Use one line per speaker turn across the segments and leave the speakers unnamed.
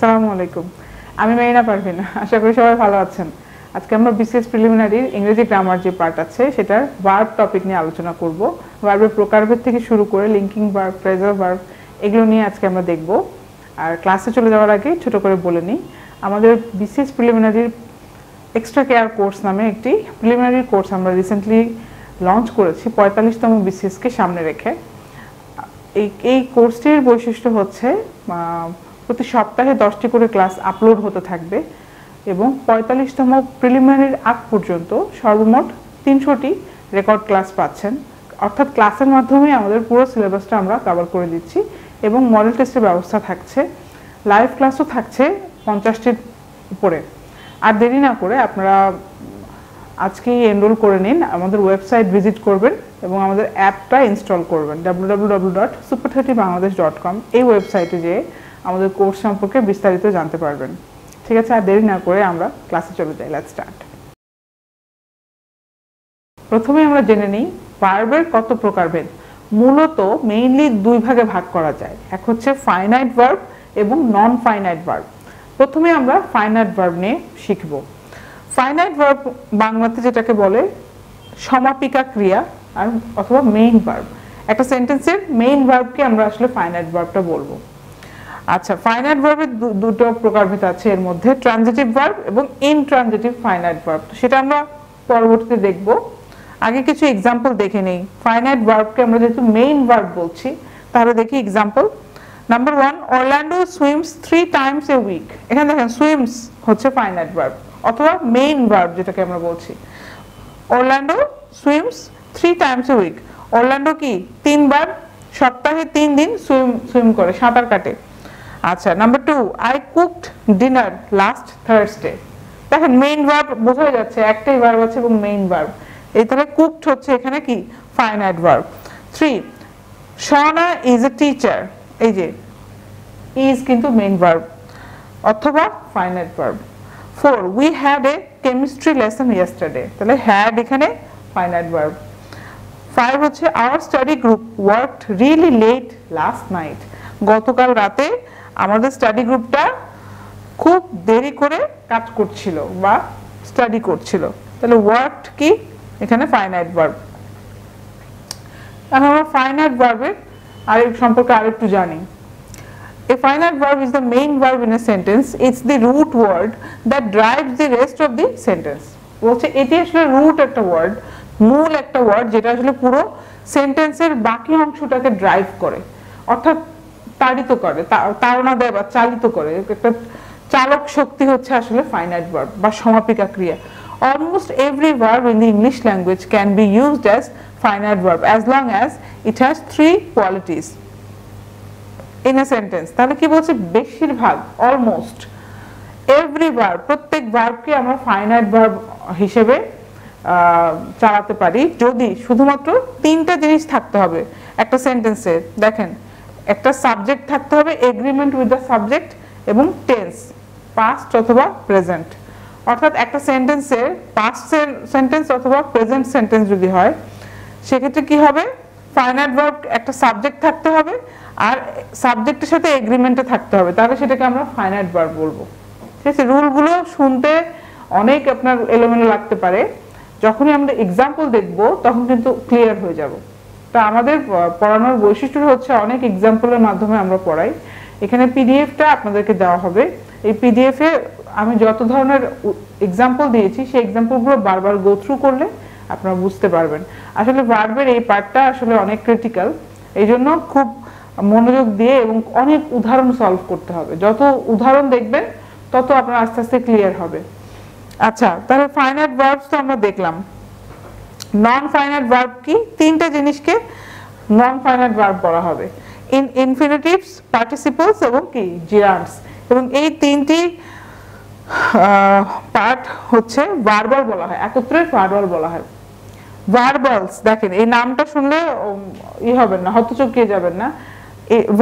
আসসালামু আলাইকুম। আমি মেরিনা পারভিন। আশা করি সবাই ভালো আছেন। আজকে আমরা বিসিএস প্রিলিমিনারির ইংরেজি গ্রামার যে পার্ট আছে সেটার ভার্ব টপিক নিয়ে আলোচনা করব। ভার্বের প্রকারভেদ থেকে শুরু করে লিঙ্কিং ভার্ব, ফ্রেজাল ভার্ব এগুলো নিয়ে আজকে আমরা দেখব। আর ক্লাসে চলে যাওয়ার আগে ছোট করে বলে নিই, আমাদের বিসিএস প্রিলিমিনারির এক্সট্রা কেয়ার কোর্স নামে একটি প্রিলিমিনারি কোর্স আমরা রিসেন্টলি লঞ্চ করেছি 45তম বিসিএসকে সামনে রেখে। এই কোর্সটির বৈশিষ্ট্য হচ্ছে প্রতি সপ্তাহে 10টি করে ক্লাস আপলোড হতে থাকবে এবং 45তম প্রিলিমিনারির আগ পর্যন্ত সর্বমোট 300টি রেকর্ড ক্লাস পাচ্ছেন। অর্থাৎ ক্লাসের মাধ্যমে আমাদের পুরো সিলেবাসটা আমরা কভার করে দিচ্ছি এবং মডেল টেস্টের ব্যবস্থা থাকছে, লাইভ ক্লাসও থাকছে 50টির উপরে। আর দেরি না করে আপনারা আজকেই এনরোল করে নিন, আমাদের ওয়েবসাইট ভিজিট করবেন এবং আমাদের অ্যাপটা ইনস্টল করবেন www.super30bangladesh.com। এই ওয়েবসাইটে যেয়ে আমাদের কোর্স সম্পর্কে বিস্তারিত জানতে পারবেন। ঠিক আছে, আর দেরি না করে আমরা ক্লাসে চলে যাই। Let's start. প্রথমে আমরা জেনে নিই ভার্বের কত প্রকারভেদ। মূলত মেইনলি দুই ভাগে ভাগ করা যায়, এক হচ্ছে ফাইনাইট ভার্ব এবং নন ফাইনাইট ভার্ব। প্রথমে আমরা ফাইনাইট ভার্ব নিয়ে শিখব। ফাইনাইট ভার্ব বাংলাতে যেটাকে বলে সমাপিকা ক্রিয়া আর অথবা মেইন ভার্ব। একটা সেন্টেন্সের মেইন ভার্বকে আমরা আসলে ফাইনাইট ভার্বটা বলবো। আচ্ছা, ফাইনাইট ভার্বের দুটো প্রকারভেদ আছে, এর মধ্যে ট্রানজিটিভ ভার্ব এবং ইনট্রানজিটিভ ফাইনাইট ভার্ব। সেটা আমরা পরবর্তীতে দেখব। আগে কিছু এক্সাম্পল দেখে নেই। ফাইনাইট ভার্বকে আমরা যেহেতু মেইন ভার্ব বলছি, তাহলে দেখি example. Number 1, Orlando swims 3 times a week। এখানে দেখেন সুইমস হচ্ছে ফাইনাইট ভার্ব অথবা মেইন ভার্ব যেটাকে আমরা বলছি। Orlando swims 3 times a week। Orlando কি 3 বার সপ্তাহে 3 দিন সুইম করে, সাঁতার কাটে। আচ্ছা, number 2, I cooked dinner last Thursday. দেখেন মেইন ভার্ব বোঝা যাচ্ছে, একটাই ভার্ব আছে এবং মেইন ভার্ব। এই তাহলে কুকড হচ্ছে এখানে কি ফাইনাইট ভার্ব। 3, শোনা ইজ এ টিচার। এই যে ইজ কিন্তু মেইন ভার্ব অথবা finite verb. 4, we had a chemistry lesson yesterday। তাহলে had এখানে ফাইনাইট ভার্ব। 5 হচ্ছে our study group worked really late last night। গতকাল রাতে আমাদের স্টাডি গ্রুপটা খুব দেরি করে কাজ করছিল বা স্টাডি করছিল। তাহলে ওয়ার্কড কি এখানে ফাইনাইট ভার্ব। এখন আমরা ফাইনাইট ভার্বের সম্পর্কে আরেকটু জানি। A finite verb is the main verb in a sentence. It's the root word that drives the rest of the sentence. বলছে এটি আসলে রুট একটা ওয়ার্ড, মূল একটা ওয়ার্ড যেটা আসলে পুরো সেন্টেন্সের বাকি অংশটাকে ড্রাইভ করে, অর্থাৎ তাড়িত করে, তাড়না দেয় বা চালিত করে। একটা চালক শক্তি হচ্ছে আসলে ফাইনাইট ভার্ব বা সমাপিকা ক্রিয়া। Almost every verb in the English language can be used as finite verb as long as it has 3 qualities in a sentence। তাহলে কি বলছে, বেশিরভাগ অলমোস্ট এভরি ভার্ব, প্রত্যেক ভার্বকে আমরা ফাইনাইট ভার্ব হিসেবে চালাতে পারি যদি শুধুমাত্র 3টা জিনিস থাকতে হবে একটা সেন্টেন্সে। দেখেন, একটা সাবজেক্ট থাকতে হবে, এগ্রিমেন্ট উইথ দ্য সাবজেক্ট, এবং টেন্স পাস্ট অথবা প্রেজেন্ট। অর্থাৎ একটা সেন্টেন্সের পাস্ট সেন্টেন্স অথবা প্রেজেন্ট সেন্টেন্স যদি হয় সেক্ষেত্রে কি হবে, ফাইনাইট ভার্ব একটা সাবজেক্ট থাকতে হবে আর সাবজেক্টের সাথে এগ্রিমেন্টে থাকতে হবে, তাহলে সেটাকে আমরা ফাইনাইট ভার্ব বলবো। ঠিক আছে, রুলগুলো শুনতে অনেক আপনার এলোমেলো লাগতে পারে, যখনই আমরা এক্সাম্পল দেখব তখন কিন্তু ক্লিয়ার হয়ে যাব। তা আমাদের পড়ানোর বৈশিষ্ট্য হচ্ছে অনেক এক্সাম্পলের মাধ্যমে আমরা পড়াই। এখানে পিডিএফটা আপনাদেরকে দেওয়া হবে। এই পিডিএফে আমি যত ধরনের এক্সাম্পল দিয়েছি সেই এক্সাম্পলগুলো বারবার গো থ্রু করলে আপনারা বুঝতে পারবেন। আসলে ভার্বের এই পার্টটা আসলে অনেক ক্রিটিক্যাল, এই জন্য খুব মনোযোগ দিয়ে এবং অনেক উদাহরণ সলভ করতে হবে। যত উদাহরণ দেখবেন তত আপনার আস্তে আস্তে ক্লিয়ার হবে। আচ্ছা, তাহলে ফাইনাইট ভার্বস তো আমরা দেখলাম। নন ফাইনাইট ভার্ব কি, 3টা জিনিসকে নন ফাইনাইট ভার্ব বলা হবে। ইনফিনিটিভস, পার্টিসিপলস এবং কি জিরান্ডস। এবং এই 3টি পার্ট হচ্ছে ভার্বাল বলা হয়, একত্রে ভার্বাল বলা হয়। ভার্বালস, দেখেন এই নামটা শুনলে হবেন না, হতচকিয়ে যাবেন না।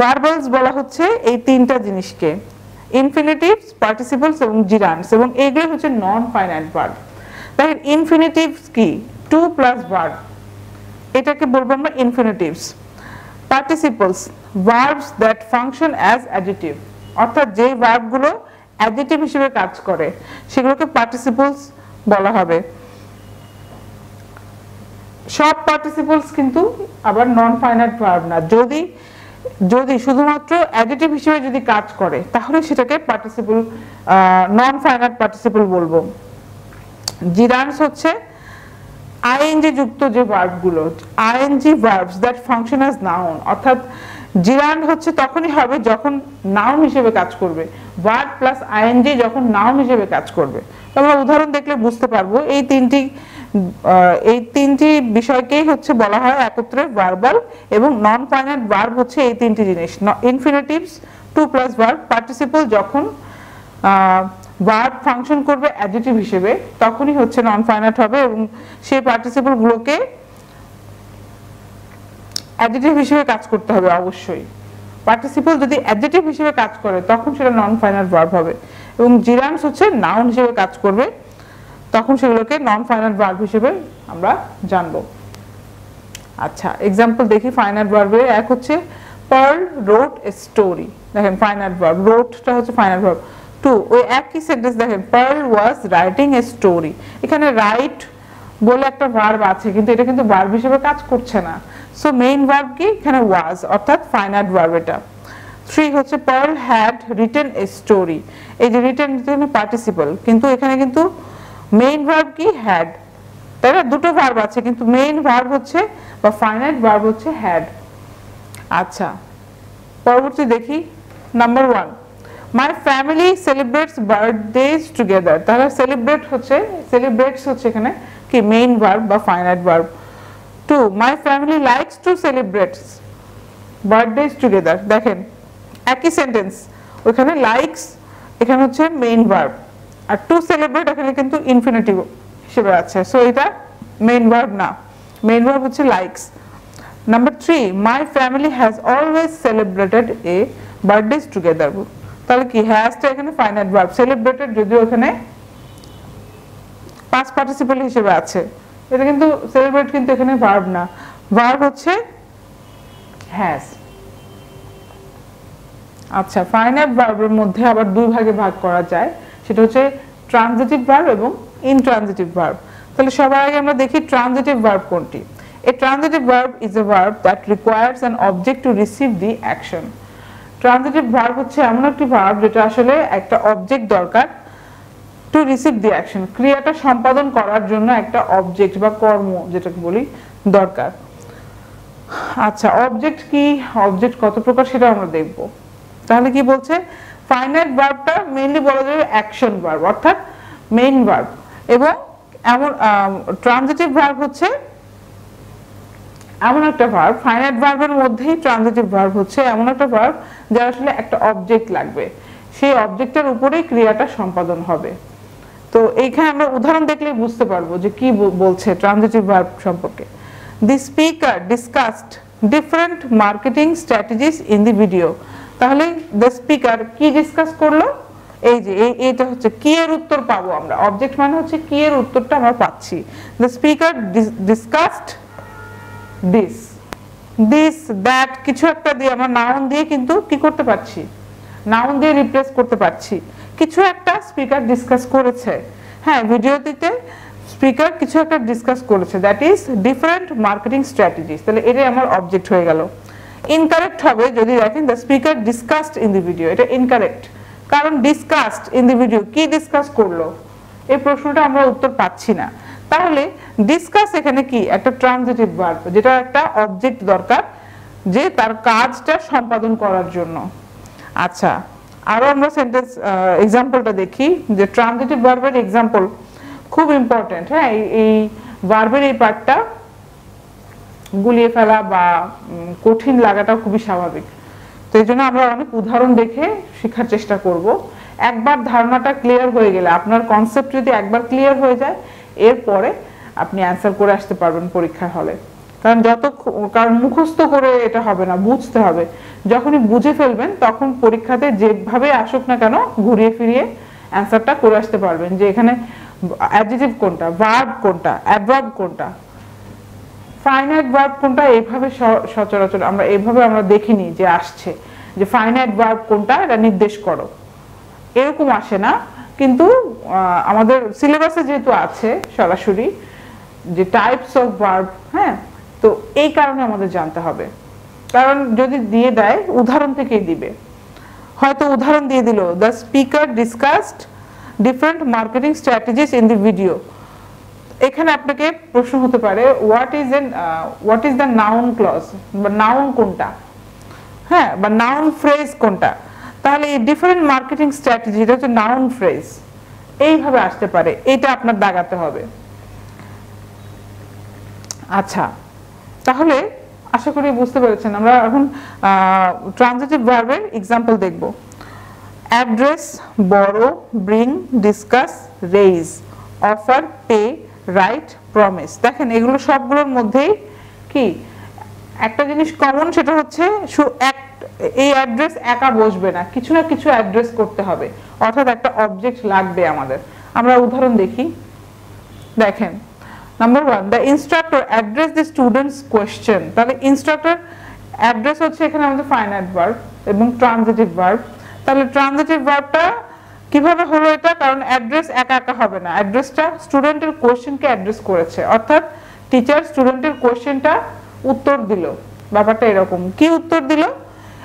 ভার্বালস বলা হচ্ছে এই 3টা জিনিসকে, ইনফিনিটিভস, পার্টিসিপলস এবং জিরান্ডস, এবং এগুলো হচ্ছে নন ফাইনাইট ভার্ব। দেখেন ইনফিনিটিভস কি, 2 প্লাস ভার্ব, এটাকে বলবো আমরা infinitives. Participles, verbs that function as adjective। অর্থাৎ যে ভার্বগুলো অ্যাডজেক্টিভ হিসেবে কাজ করে সেগুলোকে পার্টিসিপলস বলা হবে। সব পার্টিসিপলস কিন্তু আবার নন ফাইনাইট ভার্ব না, যদি যদি শুধুমাত্র অ্যাডজেক্টিভ হিসেবে যদি কাজ করে তাহলে সেটাকে পার্টিসিপল নন ফাইনাইট পার্টিসিপল বলবো। জিরান্স হচ্ছে আইএনজি যুক্ত যে ভার্বগুলো, ING verbs that function as noun, অর্থাৎ জিরান্ড হচ্ছে তখনই হবে যখন নাউন হিসেবে কাজ করবে, ভার্ব প্লাস আইএনজি যখন নাউন হিসেবে কাজ করবে। আমরা উদাহরণ দেখলে বুঝতে পারবো এই তিনটি বিষয়কেই হচ্ছে বলা হয় একত্রে ভার্বাল এবং নন ফাইনাইট ভার্ব হচ্ছে এই তিনটি জিনিস। Infinitives to plus verb, participle যখন ভার্ব ফাংশন করবে অ্যাডজেক্টিভ হিসেবে তখনই হচ্ছে নন ফাইনাইট হবে এবং সেই পার্টিসিপল গুলোকে অ্যাডজেক্টিভ হিসেবে কাজ করতে হবে। অবশ্যই পার্টিসিপল যদি অ্যাডজেক্টিভ হিসেবে কাজ করে তখন সেটা নন ফাইনাইট ভার্ব হবে এবং জিরান্স হচ্ছে নাউন হিসেবে কাজ করবে তখন সেগুলোকে নন ফাইনাইট ভার্ব হিসেবে আমরা জানবো। আচ্ছা এক্সাম্পল দেখি ফাইনাইট ভার্বের। এক হচ্ছে পার্ল রোট এ স্টোরি, দেখেন ফাইনাইট ভার্ব, রোটটা হচ্ছে ফাইনাইট ভার্ব। টু, ওই একই সেন্টেন্স দেখেন Pearl was writing a story, এখানে রাইট বলে একটা ভার্ব আছে কিন্তু এটা কিন্তু ভার্ব হিসেবে কাজ করছে না, সো মেইন ভার্ব কি এখানে ওয়াজ অর্থাৎ ফাইনাইট ভার্ব এটা। 3 হচ্ছে Pearl had written a story, এই যে রিটেন পার্টিসিপল কিন্তু এখানে কিন্তু মেইন ভার্ব কি হ্যাড, তাই না? দুটো ভার্ব আছে কিন্তু মেইন ভার্ব হচ্ছে বা ফাইনাইট ভার্ব হচ্ছে হ্যাড। আচ্ছা পরবর্তী দেখি number 1, my family celebrates birthdays together, তাহলে সেলিব্রেটস হচ্ছে এখানে কি মেইন ভার্ব বা finite verb. 2, my family likes to celebrate birthdays together, দেখেন একই সেন্টেন্স, ওখানে লাইকস এখানে হচ্ছে মেইন ভার্ব আর টু সেলিব্রেট এখানে কিন্তু ইনফিনিটিভ হিসেবে আছে, সো এটা মেইন ভার্ব না, মেইন ভার্ব হচ্ছে likes. Number 3, my family has always celebrated a birthdays together, তাহলে কি হ্যাজটা এখানে ফাইনাইট ভার্ব, সেলিব্রেটেড যদিও এখানে পাস্ট পার্টিসিপল হিসেবে আছে, এটা কিন্তু সেলিব্রেট কিন্তু এখানে ভার্ব না, ভার্ব হচ্ছে হ্যাজ। আচ্ছা ফাইনাইট ভার্বের মধ্যে আবার দুই ভাগে ভাগ করা যায়, সেটা হচ্ছে ট্রানজিটিভ ভার্ব এবং ইনট্রানজিটিভ ভার্ব। তাহলে সবার আগে আমরা দেখি ট্রানজিটিভ ভার্ব কোনটি। A transitive verb is a verb that requires an object to receive the action. Transitive verb হচ্ছে এমন একটি ভার্ব যেটা আসলে একটা অবজেক্ট দরকার টু রিসিভ দি অ্যাকশন, ক্রিয়াটা সম্পাদন করার জন্য একটা অবজেক্ট বা কর্ম যেটাকে বলি দরকার। আচ্ছা অবজেক্ট কি, অবজেক্ট কত প্রকার সেটা আমরা দেখব। তাহলে কি বলছে, ফাইনাইট ভার্বটা মেইনলি বলা যায় অ্যাকশন ভার্ব অর্থাৎ মেইন ভার্ব, এবং এমন ট্রানজিটিভ ভার্ব হচ্ছে এমন একটা ভার্ব, ফাইনাইট ভার্বের মধ্যেই ট্রানজিটিভ ভার্ব হচ্ছে এমন একটা ভার্ব যার আসলে একটা অবজেক্ট লাগবে, সেই অবজেক্টের উপরেই ক্রিয়াটা সম্পাদন হবে। তো এইখানে আমরা উদাহরণ দেখলেই বুঝতে পারবো যে কি বলছে ট্রানজিটিভ ভার্ব সম্পর্কে। The speaker discussed different marketing strategies in the video, তাহলে দ্য স্পিকার কি ডিসকাস করলো, এই যে এইটা হচ্ছে কি এর উত্তর পাবো আমরা, অবজেক্ট মানে হচ্ছে কি এর উত্তরটা আমরা পাচ্ছি। The speaker discussed this, this that কিছু একটা দিয়ে আমরা নাউন দিয়ে কিন্তু কি করতে পারছি, নাউন দিয়ে রিপ্লেস করতে পারছি, কিছু একটা স্পিকার ডিসকাস করেছে। হ্যাঁ ভিডিওটিতে স্পিকার কিছু একটা ডিসকাস করেছে, that is different marketing strategies, তাহলে এটাই আমার অবজেক্ট হয়ে গেল। ইনকারেক্ট হবে যদি দেখেন the speaker discussed in the video, এটা ইনকারেক্ট, কারণ ডিসকাসড ইন দি ভিডিও কি ডিসকাস করলো এই প্রশ্নটা আমরা উত্তর পাচ্ছি না। তাহলে ডিসকাস এখানে কি একটা ট্রানজিটিভ ভার্ব যেটা একটা অবজেক্ট দরকার যে তার কাজটা সম্পাদন করার জন্য। আচ্ছা আরো আমরা সেন্টেন্স এক্সাম্পলটা দেখি যে ট্রানজিটিভ ভার্বের এক্সাম্পল খুব ইম্পর্টেন্ট। হ্যাঁ এই ভার্বের এই পার্টটা গুলিয়ে ফেলা বা কঠিন লাগাটা খুবই স্বাভাবিক, তো এই জন্য আমরা অনেক উদাহরণ দেখে শেখার চেষ্টা করব। একবার ধারণাটা ক্লিয়ার হয়ে গেলে, আপনার কনসেপ্ট যদি একবার ক্লিয়ার হয়ে যায় এরপরে আপনি অ্যান্সার করে আসতে পারবেন পরীক্ষার হলে, কারণ মুখস্থ করে এটা হবে না, বুঝতে হবে। যখনই বুঝে ফেলবেন তখন পরীক্ষাতে যেভাবে আসুক না কেন ঘুরিয়ে ফিরিয়ে অ্যান্সারটা করে আসতে পারবেন যে এখানে অ্যাডজেক্টিভ কোনটা, ভার্ব কোনটা, অ্যাডভার্ব কোনটা, ফাইনাইট ভার্ব কোনটা, এইভাবে সচরাচর আমরা এইভাবে আমরা দেখিনি যে আসছে। যে ফাইনাইট ভার্ব কোনটা এটা নির্দেশ করো, এরকম আসে না। কিন্তু আমাদের সিলেবাসে যেহেতু আছে সরাসরি যে টাইপস অফ ভার্ব, হ্যাঁ, তো এই কারণে আমাদের জানতে হবে। কারণ যদি দিয়ে দেয় উদাহরণ থেকেই দিবে, হয়তো উদাহরণ দিয়ে দিল the speaker discussed different marketing strategies in the video. এখানে আপনাকে প্রশ্ন হতে পারে what is the noun clause, বা নাউন কোনটা, হ্যাঁ, বা নাউন ফ্রেজ কোনটা। তাহলে এই ডিফারেন্ট মার্কেটিং স্ট্র্যাটেজি এটা হচ্ছে নাউন ফ্রেজ, এইভাবে আসতে পারে, এটা আপনার দাগাতে হবে। আচ্ছা, তাহলে আশা করি বুঝতে পেরেছেন। আমরা এখন ট্রানজিটিভ ভার্বের এক্সাম্পল দেখব। অ্যাড্রেস, বড়, bring, discuss, raise, offer, pay, right, promise. দেখেন এগুলো সবগুলোর মধ্যেই কি একটা জিনিস কমন, সেটা হচ্ছে এই অ্যাড্রেস একা বসবে না, কিছু না কিছু অ্যাড্রেস করতে হবে, অর্থাৎ একটা অবজেক্ট লাগবে আমাদের। আমরা উদাহরণ দেখি, দেখেন number 1 the instructor address the students question. তাহলে ইনস্ট্রাক্টর অ্যাড্রেস হচ্ছে এখানে আমাদের ফাইনাইট ভার্ব এবং ট্রানজিটিভ ভার্ব। তাহলে ট্রানজিটিভ ভার্বটা কিভাবে হলো এটা, কারণ অ্যাড্রেস একা একা হবে না, অ্যাড্রেসটা স্টুডেন্টের কোয়েশ্চেনকে অ্যাড্রেস করেছে, অর্থাৎ টিচার স্টুডেন্টের কোয়েশ্চেনটা উত্তর দিল। ব্যাপারটা এরকম, কি উত্তর দিল,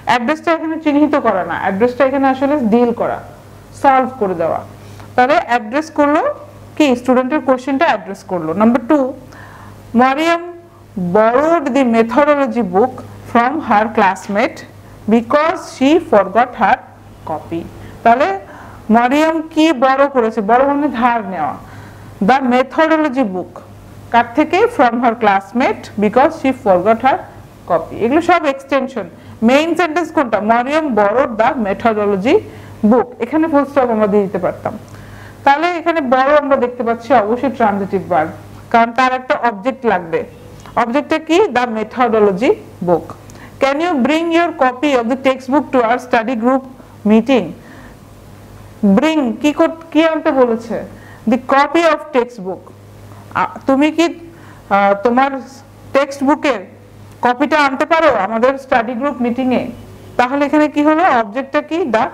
অ্যাড্রেসটা এখানে চিহ্নিত করা না, অ্যাড্রেসটা এখানে আসলে ডিল করা, সলভ করে দেওয়া। তাহলে অ্যাড্রেস করলো কি, স্টুডেন্টের কোয়েশ্চেনটা অ্যাড্রেস করলো। Number 2 Mariam borrowed the methodology book from her classmate because she forgot her copy। তাহলে মারিয়াম কি বড় করেছে, বড় মানে ধার নেওয়া, the methodology book কার থেকে, from her classmate because she forgot her copy। এগুলো সব এক্সটেনশন। মেইন সেন্টেন্স কোনটা, Mariam borrowed the methodology book, এখানে ফুল স্টপ আমরা দিয়ে দিতে পারতাম। তাহলে এখানে বড় আমরা দেখতে পাচ্ছি অবশ্যই ট্রানজিটিভ ভার্ব, কারণ তার একটা অবজেক্ট লাগবে। অবজেক্টটা কি, the methodology book. Can you bring your copy of the text book to our study group meeting. Bring কি আনতে বলেছে, the copy of text book. তুমি কি তোমার টেক্সট বুকের কপিটা আনতে পারো আমাদের স্টাডি গ্রুপ মিটিং এ। তাহলে এখানে কি হলো, অবজেক্টটা কি, the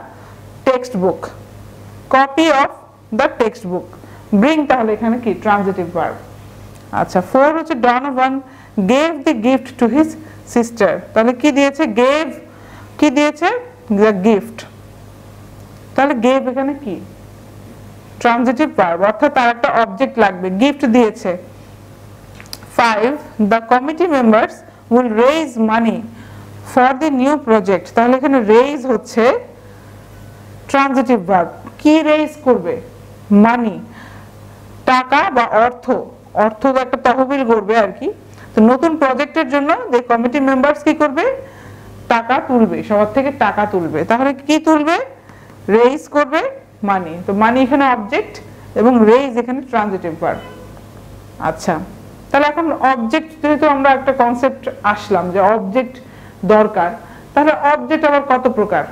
text book, copy of the text book. Bring তাহলে এখানে কি, ট্রানজিটিভ ভার্ব। আচ্ছা, 4 হচ্ছে Donovan gave the gift to his sister. তাহলে কি দিয়েছে, গেভ, কি দিয়েছে, দ্য গিফট। তাহলে গেভ এখানে কি, ট্রানজিটিভ ভার্ব, অর্থাৎ তার একটা অবজেক্ট লাগবে, গিফট দিয়েছে। 5 the committee members will raise money for the new project. তাহলে এখানে রেইজ হচ্ছে ট্রানজিটিভ ভার্ব, কি রেইজ করবে, মানি, টাকা বা অর্থ, অর্থ একটা তহবিল করবে আর কি। তো নতুন প্রজেক্টের জন্য যে কমিটি মেম্বার্স কি করবে, টাকা তুলবে, সবার থেকে টাকা তুলবে। তাহলে কি তুলবে, রেইজ করবে মানি। তো মানি এখানে অবজেক্ট এবং রেইজ এখানে ট্রানজিটিভ ভার্ব। আচ্ছা, তাহলে এখন অবজেক্ট, যেহেতু আমরা একটা কনসেপ্ট আসলাম যে অবজেক্ট দরকার, তাহলে অবজেক্ট আবার কত প্রকার,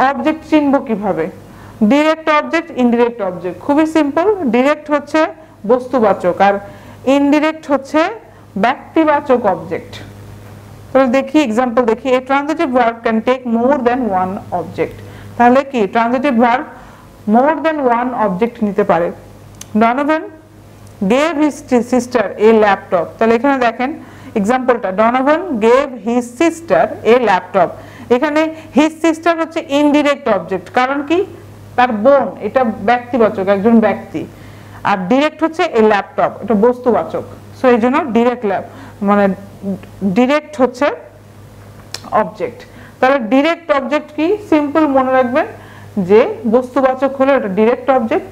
অবজেক্ট চিনব কিভাবে, ডিরেক্ট অবজেক্ট, ইনডিরেক্ট অবজেক্ট। খুবই সিম্পল, ডিরেক্ট হচ্ছে বস্তুবাচক আর ইনডিরেক্ট হচ্ছে ব্যক্তিবাচক অবজেক্ট। তাহলে দেখি এক্সাম্পল দেখি, a transitive verb can take more than one object. তাহলে কি, transitive verb more than one object নিতে পারে। Donovan gave his sister a laptop. তাহলে এখানে দেখেন এক্সাম্পলটা, Donovan gave his sister a laptop. এখানে হিজ সিস্টার হচ্ছে ইনডিরেক্ট অবজেক্ট, কারণ কি, তার বোন, এটা ব্যক্তিবাচক, একজন ব্যক্তি। আর ডিরেক্ট হচ্ছে এই ল্যাপটপ, এটা বস্তুবাচক। সো এই জন্য ডিরেক্ট মানে ডিরেক্ট হচ্ছে অবজেক্ট। তাহলে ডিরেক্ট অবজেক্ট কি, সিম্পল মনে রাখবেন যে বস্তুবাচক হলে এটা ডিরেক্ট অবজেক্ট,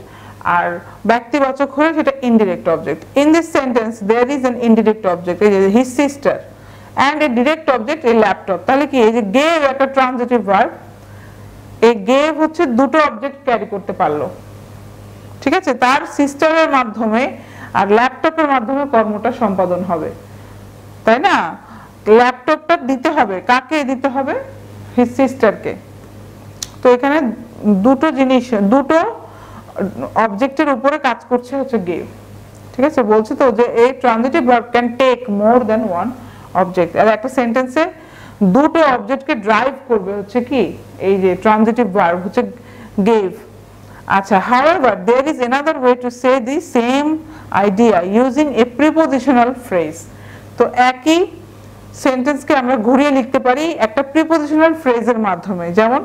আর ব্যক্তিবাচক হলে সেটা indirect object. In this sentence there is an indirect object, এই যে his sister, and a direct object a laptop. তাহলে কি, এই যে গেভ একটা ট্রানজিটিভ ভার্ব, এই গেভ হচ্ছে দুটো অবজেক্ট ক্যারি করতে পারলো, ঠিক আছে, তার সিস্টারের মাধ্যমে আর ল্যাপটপের মাধ্যমে কর্মটা সম্পাদন হবে, তাই না। ল্যাপটপটা দিতে হবে কাকে, দিতে হবে হিজ সিস্টারকে। তো এখানে দুটো জিনিস, দুটো অবজেক্টের উপরে কাজ করছে হচ্ছে গেভ, ঠিক আছে। বলছে তো যে এই transitive verb can take more than one object. আর একটা সেন্টেন্সে দুটো অবজেক্টকে ড্রাইভ করবে হচ্ছে কি এই যে ট্রানজিটিভ ভার্ব হচ্ছে gave আচ্ছা however there is another way to say the same idea using a prepositional phrase তো একই সেন্টেন্সকে আমরা ঘুরিয়ে লিখতে পারি একটা প্রিপোজিশনাল ফ্রেজের মাধ্যমে যেমন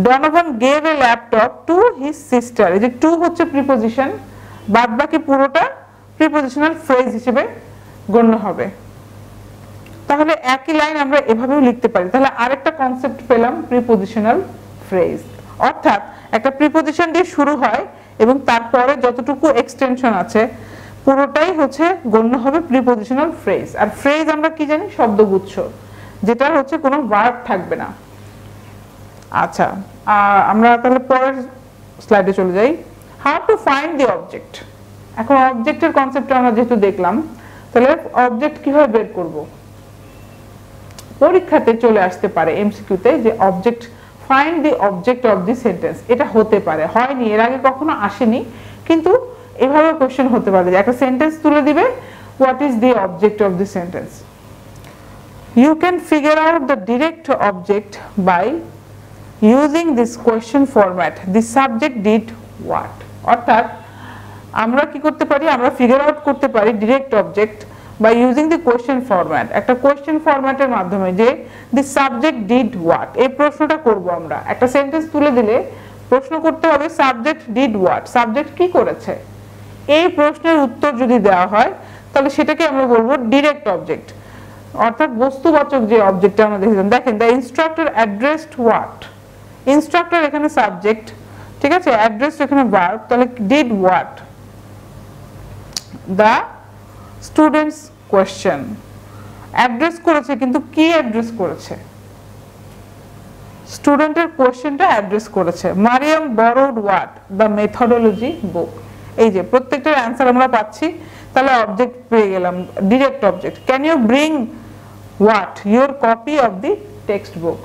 Donovan gave a laptop to his sister এই যে to হচ্ছে প্রিপোজিশন বাদবাকি পুরোটা প্রিপোজিশনাল ফ্রেজ হিসেবে গণ্য হবে তাহলে একই লাইন আমরা এভাবেও লিখতে পারি তাহলে আরেকটা কনসেপ্ট পেলাম প্রিপোজিশনাল ফ্রেজ অর্থাৎ একটা প্রিপোজিশন দিয়ে শুরু হয় এবং তারপরে যতটুকু এক্সটেনশন আছে পুরোটাই হচ্ছে গণ্য হবে প্রিপোজিশনাল ফ্রেজ আর ফ্রেজ আমরা কি জানি শব্দগুচ্ছ যেটা হচ্ছে কোনো ভার্ব থাকবে না আচ্ছা আমরা তাহলে পরের স্লাইডে চলে যাই how to find the object এখন অবজেক্টের কনসেপ্টটা আমরা যেহেতু দেখলাম তাহলে অবজেক্ট কিভাবে বের করব পরীক্ষাতে চলে আসতে পারে এমসিকিউতে যে object find the object of the sentence এটা হতে পারে হয়নি এর আগে কখনো আসেনি কিন্তু এভাবে কোশ্চেন হতে পারে যে একটা সেন্টেন্স তুলে দিবে what is the object of the sentence you can figure out the direct object by using this question format the subject did what অর্থাৎ আমরা কি করতে পারি আমরা ফিগার আউট করতে পারি direct object by using the question format একটা question format এর মাধ্যমে যে the subject did what এই প্রশ্নটা করব আমরা একটা সেন্টেন্স তুলে দিলে প্রশ্ন করতে হবে subject did what সাবজেক্ট কি করেছে এই প্রশ্নের উত্তর যদি দেওয়া হয় তাহলে সেটাকে আমরা বলবো ডিরেক্ট অবজেক্ট অর্থাৎ বস্তুবাচক যে অবজেক্টটা আমরা দেখেছিলাম দেখেন the instructor addressed what instructor এখানে সাবজেক্ট ঠিক আছে addressed এখানে verb তাহলে did what the students question address করেছে কিন্তু কি অ্যাড্রেস করেছে স্টুডেন্টের কোশ্চেনটা অ্যাড্রেস করেছে Mariam borrowed what the methodology book এই যে প্রত্যেকটার অ্যানসার আমরা পাচ্ছি তাহলে অবজেক্ট পেয়ে গেলাম direct object can you bring what your copy of the text book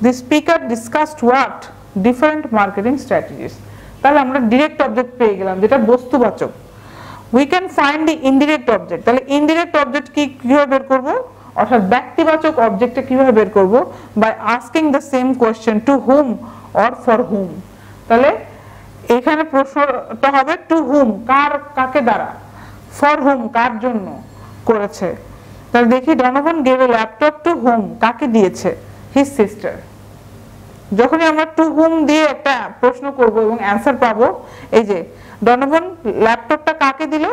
the speaker discussed what different marketing strategies তাহলে আমরা ডিরেক্ট অবজেক্ট পেয়ে গেলাম যেটা বস্তুবাচক we can find the indirect object তাহলে indirect object কি কিভাবে বের করব অর্থাৎ ব্যক্তিবাচক অবজেক্টটা কিভাবে বের করব by asking the same question to whom or for whom তাহলে এখানে প্রশ্নটা হবে to whom কার কাকে দ্বারা for whom কার জন্য করেছে তাহলে দেখি Donovan gave a laptop to whom কাকে দিয়েছে his sister যখনই আমরা to whom দিয়ে একটা প্রশ্ন করব এবং অ্যানসার পাবো এই যে ডনোভান ল্যাপটপটা কাকে দিল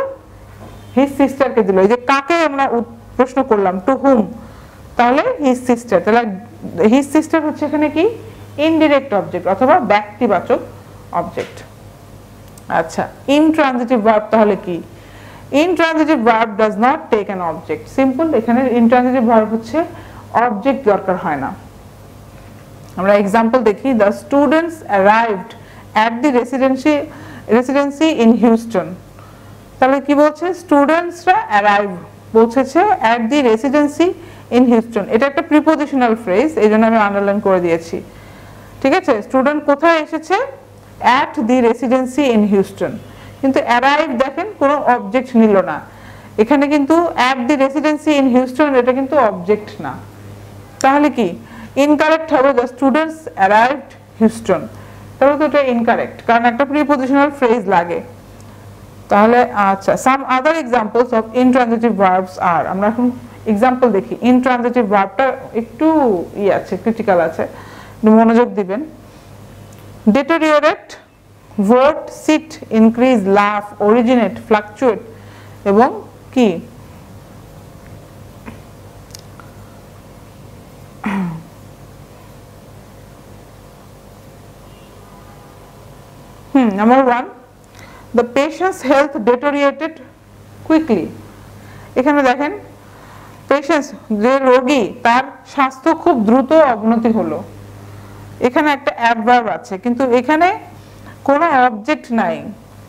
হিজ সিস্টারকে দিল এই যে কাকে আমরা প্রশ্ন করলাম টু হুম তাহলে হিজ সিস্টার তাহলে হিজ সিস্টার হচ্ছে এখানে কি ইনডিরেক্ট অবজেক্ট অথবা ব্যক্তিবাচক অবজেক্ট আচ্ছা ইনট্রানজিটিভ ভার্ব তাহলে কি intransitive verb does not take an object simple এখানে ইনট্রানজিটিভ ভার্ব হচ্ছে অবজেক্ট দরকার হয় না আমরা एग्जांपल দেখি the students arrived at the residency in Houston তাহলে কি বলছে স্টুডেন্টসরা অ্যারাইভ পৌঁছেছে at the residency in Houston এটা একটা প্রিপোজিশনাল ফ্রেজ এইজন্য আমি আন্ডারলাইন করে দিয়েছি ঠিক আছে স্টুডেন্ট কোথায় এসেছে at the residency in Houston কিন্তু অ্যারাইভ দেখেন কোনো অবজেক্ট নিল না এখানে কিন্তু at the residency in Houston এটা কিন্তু অবজেক্ট না তাহলে কি ইনকারেক্ট হবে the students arrived Houston তাহলে তো এটা ইনকারেক্ট কারণ একটা প্রিপোজিশনাল ফ্রেজ লাগে তাহলে আচ্ছা some other examples of intransitive verbs are আমরা এখন एग्जांपल দেখি intransitive ভার্বটা একটু আছে ক্রিটিক্যাল আছে মনোযোগ দিবেন deteriorate vote sit increase laugh originate fluctuate এবং কি number 1 the patient's health deteriorated quickly এখানে দেখেন পেশেন্ট যে রোগী তার স্বাস্থ্য খুব দ্রুত অবনতি হলো এখানে একটা অ্যাডভার্ব আছে কিন্তু এখানে কোনো অবজেক্ট নাই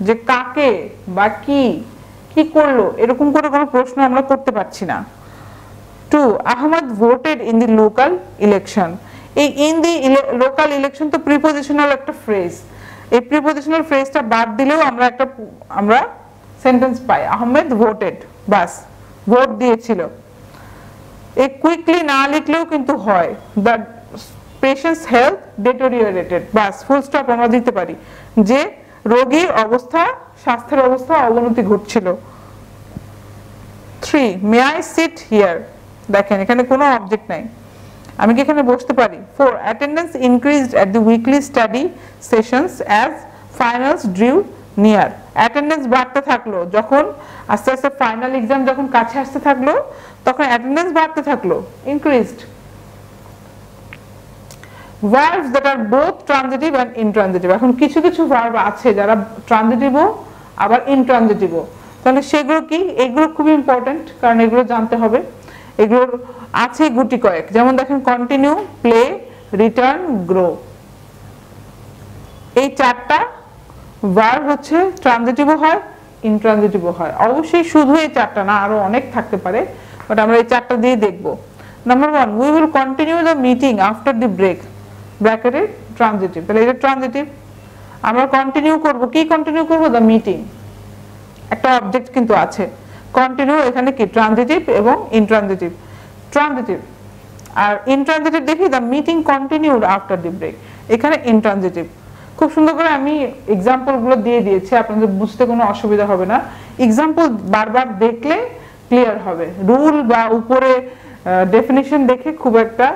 যে কাকে বা কি কি করলো এরকম করে কোনো প্রশ্ন আমরা করতে পারছি না 2 Ahmad voted in the local election এই in the local election তো প্রিপোজিশনাল একটা ফ্রেজ এই প্রিপোজিশনাল ফ্রেজটা বাদ দিলেও আমরা সেন্টেন্স পাই আহমেদ ভোটেড বাস ভোট দিয়েছিল এই কুইকলি না লিখলেও কিন্তু হয়, দ্য পেশেন্টস হেলথ ডেটোরিয়েটেড, বাস ফুল স্টপ আমরা দিতে পারি যে রোগীর অবস্থা, স্বাস্থ্যের অবস্থা অবনতি ঘটছিল। 3 মে আই সিট হিয়ার, দেখেন এখানে কোনো অবজেক্ট নাই, আমি কি এখানে বসতে পারি। 4 attendance increased at the weekly study sessions as finals drew near, attendance বাড়তে থাকলো যখন আস্তে আস্তে ফাইনাল এক্সাম যখন কাছে আসতে থাকলো তখন অ্যাটেন্ডেন্স বাড়তে থাকলো, increased. verbs that are both transitive and intransitive, এখন কিছু কিছু ভার্ব আছে যারা ট্রানজিটিভও আবার ইনট্রানজিটিভও, তাহলে সেগুলো কি, এগুলো খুব ইম্পর্টেন্ট কারণ এগুলো জানতে হবে। এগুলোর আছে গুটি কয়েক, যেমন দেখেন কন্টিনিউ, প্লে, রিটার্ন, গ্রো, এই চারটা ভার্ব হচ্ছে ট্রানজিটিভও হয় ইনট্রানজিটিভও হয়। অবশ্যই শুধু এই চারটা না, আরো অনেক থাকতে পারে, বাট আমরা এই চারটা দিয়ে দেখব। Number 1 we will continue the meeting after the break, ব্র্যাকেটে ট্রানজিটিভ, তাহলে এটা ট্রানজিটিভ। আমরা কন্টিনিউ করব, কি কন্টিনিউ করব, দ্য মিটিং, একটা অবজেক্ট কিন্তু আছে। কন্টিনিউ এখানে কি ট্রানজিটিভ এবং ইনট্রানজিটিভ, ট্রানজিটিভ। আর ইনট্রানজিটিভ দেখি the meeting continued after the break, এখানে ইনট্রানজিটিভ। খুব সুন্দর করে আমি এক্সাম্পলগুলো দিয়ে দিয়েছি, আপনাদের বুঝতে কোনো অসুবিধা হবে না। এক্সাম্পল বারবার দেখলে ক্লিয়ার হবে, রুল বা উপরে ডেফিনিশন দেখে খুব একটা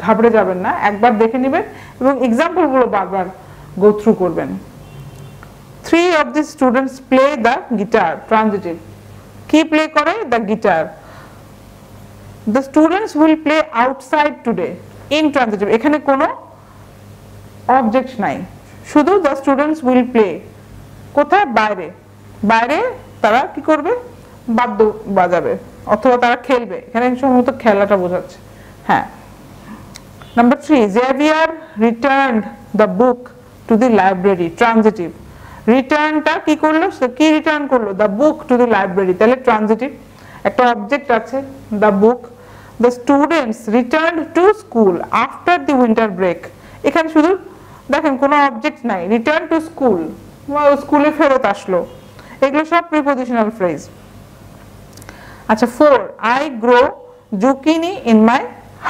ঘাবড়ে যাবেন না, একবার দেখে নেবেন এবং এক্সাম্পলগুলো বারবার গো থ্রু করবেন। 3 of the students play the guitar, transitive, কি প্লে করে, the guitar. The students will play outside today, intransitive, এখানে কোনো অবজেক্ট নাই, শুধু the students will play, কোথায়, বাইরে, বাইরে তারা কি করবে, বাদ্য বাজাবে অথবা তারা খেলবে, এখানে সম্ভবত খেলাটা বোঝাচ্ছে। হ্যাঁ। নাম্বার 3 Xavier returned the book to the library, transitive, রিটার্নটা কি করলো, কি রিটার্ন করলো, the book to the library, তাহলে ট্রানজিটিভ। একটা অবজেক্ট আছে the book. The students returned to school after the winter break, এখানে শুধু দেখেন কোনো অবজেক্ট নাই, রিটার্ন টু স্কুল, স্কুলে ফেরত আসলো, এগুলো সব প্রিপোজিশনাল ফ্রেজ। আচ্ছা 4 I grow zucchini in my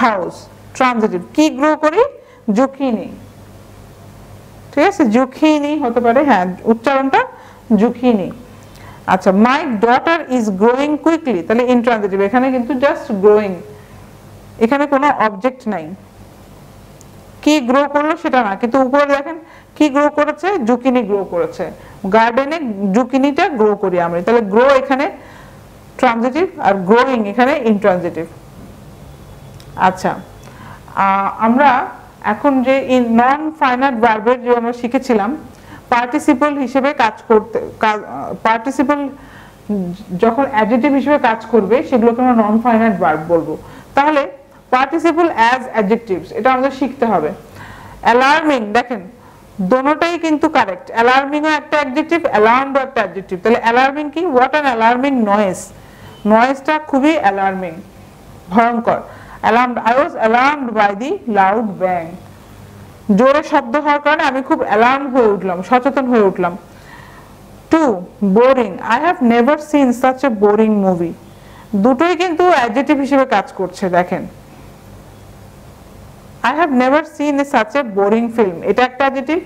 house, transitive, কি গ্রো করি, জুকিনি, ঠিক আছে, জুকিনি হতে পারে, হ্যাঁ উচ্চারণটা জুকিনি। আচ্ছা my daughter is growing quickly, তাহলে ইনট্রানজিটিভ, এখানে কিন্তু জাস্ট গ্রোয়িং, এখানে কোনো অবজেক্ট নাই, কি গ্রো করলো সেটা না, কিন্তু উপরে দেখেন কি গ্রো করেছে, জুকিনি গ্রো করেছে, গার্ডেনে জুকিনিটা গ্রো করি আমরা, তাহলে গ্রো এখানে ট্রানজিটিভ আর গ্রোয়িং এখানে ইনট্রানজিটিভ। আচ্ছা আমরা এখন যে নন ফাইনাইট ভার্বের যে আমরা শিখেছিলাম পার্টিসিপল হিসেবে কাজ করতে, পার্টিসিপল যখন অ্যাডজেক্টিভ হিসেবে কাজ করবে সেগুলোকে আমরা নন ফাইনাইট ভার্ব বলবো। তাহলে পার্টিসিপল অ্যাজ অ্যাডজেক্টিভস, এটা আমাদের শিখতে হবে। অ্যালার্মিং, দেখেন দোনোটাই কিন্তু কারেক্ট, অ্যালার্মিংও একটা অ্যাডজেক্টিভ, অ্যালার্মডও একটা অ্যাডজেক্টিভ। তাহলে অ্যালার্মিং কি, হোয়াট অ্যান অ্যালার্মিং নয়েজ, নয়েজটা খুবই অ্যালার্মিং, ভয়ঙ্কর। Alarmed, I was alarmed by the loud bang, জোরে শব্দ হওয়ার কারণে আমি খুব অ্যালার্ম হয়ে উঠলাম, সচেতন হয়ে উঠলাম। 2 boring, I have never seen such a boring movie, দুটোই কিন্তু অ্যাডজেক্টিভ হিসেবে কাজ করছে। দেখেন I have never seen such a boring film, এটা একটা অ্যাডজেক্টিভ।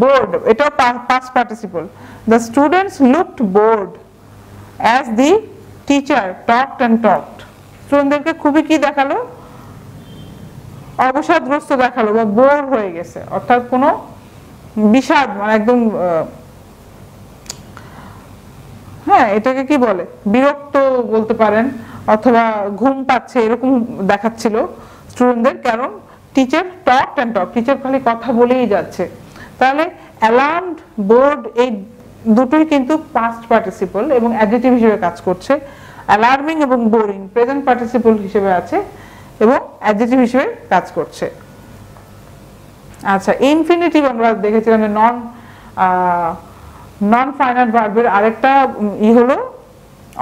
bored, এটাও past participle, the students looked bored as the teacher talked and talked, স্টুডেন্টদেরকে খুবই কি দেখালো, অবসাদগ্রস্ত দেখালো বা বোর হয়ে গেছে, অর্থাৎ কোনো বিষাদ, মানে একদম হ্যাঁ এটাকে কি বলে, বিরক্ত বলতে পারেন, অথবা ঘুম পাচ্ছে এরকম দেখাচ্ছিল স্টুডেন্টদের, কারণ teacher talk and talk, teacher খালি কথা বলেই যাচ্ছে। তাহলে অ্যালার্মড, বোর্ড এই দুটোই কিন্তু পাস্ট পার্টিসিপল এবং অ্যাডজেক্টিভ হিসেবে কাজ করছে। অ্যালার্মিং এবং বোরিং প্রেজেন্ট পার্টিসিপল হিসেবে আছে এবং অ্যাডজেক্টিভ হিসেবে কাজ করছে। আচ্ছা ইনফিনিটিভ আমরা দেখেছিলাম যে নন ফাইনাইট ভার্বের আরেকটা হলো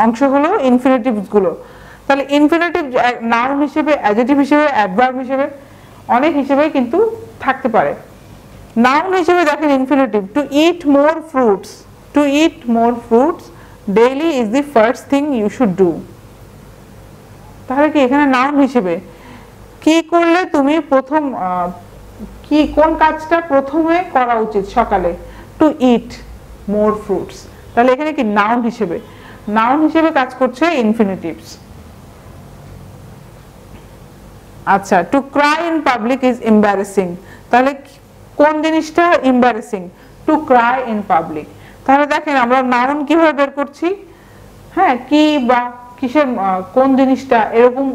অংশ হলো ইনফিনিটিভস গুলো। তাহলে ইনফিনিটিভ নাউন হিসেবে, অ্যাডজেক্টিভ হিসেবে, অ্যাডভার্ব হিসেবে অনেক হিসেবে কিন্তু থাকতে পারে। নাউন হিসেবে দেখেন infinitive, to eat more fruits, to eat more fruits daily is the first thing you should do, তাহলে কি এখানে নাউন হিসেবে কি করলে তুমি প্রথম কি কোন কাজটা প্রথমে করা উচিত সকালে, টু ইট মোর ফ্রুটস, তাহলে এখানে কি নাউন হিসেবে কাজ করছে ইনফিনিটিভস। আচ্ছা, to cry in public is embarrassing, তাহলে কোন জিনিসটা embarrassing, to cry in public. তাহলে দেখেন আমরা নাউন কিভাবে বের করছি, হ্যাঁ কি বা কিসের কোন জিনিসটা, এরকম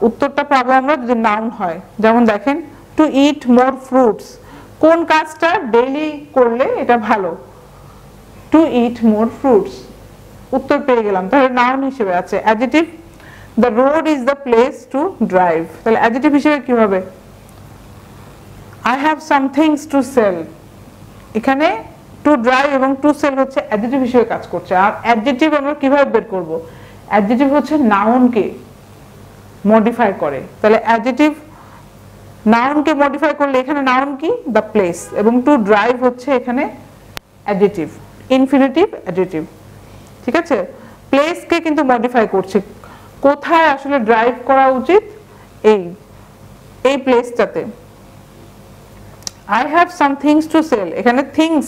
উত্তরটা পাবো আমরা যদি নাউন হয়। যেমন দেখেন টু ইট মোর ফ্রুটস, কোন কাজটা ডেইলি করলে এটা ভালো, টু ইট মোর ফ্রুটস, উত্তর পেয়ে গেলাম। তাহলে নাউন হিসেবে আছে। Adjective, the road is the place to drive, তাহলে অ্যাডজেক্টিভ হিসেবে কি হবে, I have some things to sell, এখানে টু ড্রাইভ এবং টু সেল হচ্ছে অ্যাডজেক্টিভ হিসেবে কাজ করছে। আর অ্যাডজেক্টিভ আমরা কিভাবে বের করব, অ্যাডজেক্টিভ হচ্ছে নাউনকে মডিফাই করে, তাহলে অ্যাডজেক্টিভ নাউনকে মডিফাই করলে এখানে নাউন কি, দ্য প্লেস, এবং টু ড্রাইভ হচ্ছে এখানে অ্যাডজেক্টিভ, ইনফিনিটিভ অ্যাডজেক্টিভ। ঠিক আছে, প্লেসকে কিন্তু মডিফাই করছে, কোথায় আসলে ড্রাইভ করা উচিত, এই প্লেসটাতে। I have some things to sell, এখানে থিংস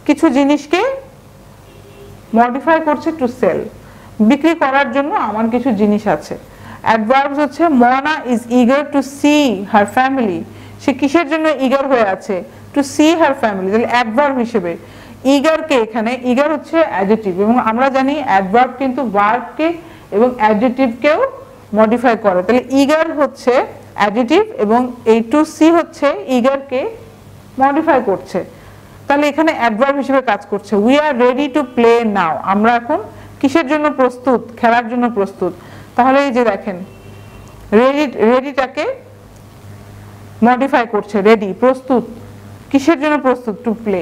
কিছু জিনিসকে মডিফাই করছে টু সেল, বিক্রি করার জন্য আমার কিছু জিনিস আছে। অ্যাডভার্বস হচ্ছে Mona is eager to see her family, সে কিসের জন্য ইগার হয়ে আছে, টু সি হার ফ্যামিলি, তাহলে অ্যাডভার্ব হিসেবে ইগারকে, এখানে ইগার হচ্ছে অ্যাডজেক্টিভ, এবং আমরা জানি অ্যাডভার্ব কিন্তু ভার্বকে এবং অ্যাডজেক্টিভকেও মডিফাই করে, তাহলে ইগার হচ্ছে অ্যাডজেক্টিভ এবং এই টু সি হচ্ছে ইগারকে মডিফাই করছে, তাহলে এখানে অ্যাডভার্ব হিসেবে কাজ করছে। We are ready to play নাও, আমরা এখন কিসের জন্য প্রস্তুত, খেলার জন্য প্রস্তুত, তাহলে এই যে দেখেন রেডিটাকে মডিফাই করছে, রেডি প্রস্তুত, কিসের জন্য প্রস্তুত, টু প্লে।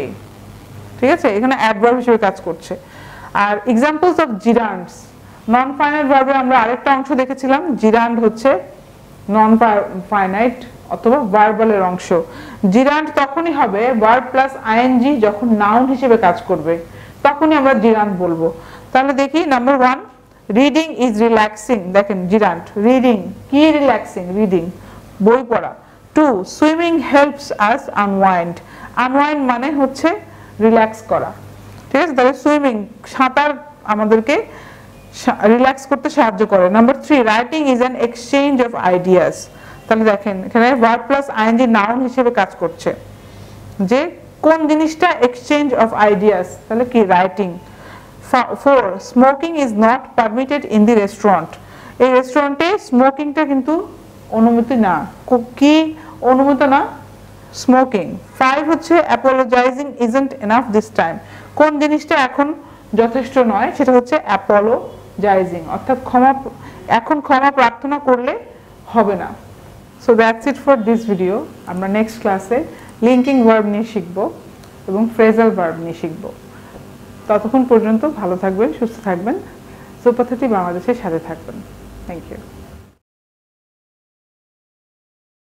ঠিক আছে, এখানে অ্যাডভার্ব হিসেবে কাজ করছে। আর examples of gerunds, non finite ভার্বের আমরা আরেকটা অংশ দেখেছিলাম, জিরান্ড হচ্ছে নন ফাইনাইট অথবা ভার্বালের অংশ। জিরান্ড তখনই হবে ভার্ব প্লাস আইএনজি যখন নাউন হিসেবে কাজ করবে, তখনই আমরা জিরান্ড বলবো। তাহলে দেখি নাম্বার 1, রিডিং ইজ রিল্যাক্সিং, দেখেন জিরান্ড, রিডিং কি রিল্যাক্সিং, রিডিং বই পড়া। 2, swimming helps us unwind, unwind মানে হচ্ছে রিল্যাক্স করা। ঠিক আছে, তাহলে সুইমিং সাঁতার আমাদেরকে রিল্যাক্স করতে সাহায্য করে। Number 3, writing is an exchange of ideas, তাহলে দেখেন এখানে ভার্ব প্লাস আইএনজি নাউন হিসেবে কাজ করছে, যে কোন জিনিসটা এক্সচেঞ্জ অফ আইডিয়াস, তাহলে কি writing. 4, smoking is not permitted in the restaurant, এই রেস্টুরেন্টে স্মোকিংটা কিন্তু অনুমতি না, কি অনুমত না, স্মোকিং। 5 হচ্ছে অ্যাপোলোজাইজিং ইজন্ট এনাফ দিস টাইম, কোন জিনিসটা এখন যথেষ্ট নয়, সেটা হচ্ছে অ্যাপোলোজাইজিং, অর্থাৎ এখন ক্ষমা প্রার্থনা করলে হবে না। So that's it for this video. আমরা নেক্সট ক্লাসে লিঙ্কিং ভার্ব নিয়ে শিখব এবং ফ্রেজাল ভার্ব নিয়ে শিখব। ততক্ষণ পর্যন্ত ভালো থাকবেন, সুস্থ থাকবেন, জোপথেটি বাংলাদেশের সাথে থাকবেন। Thank you.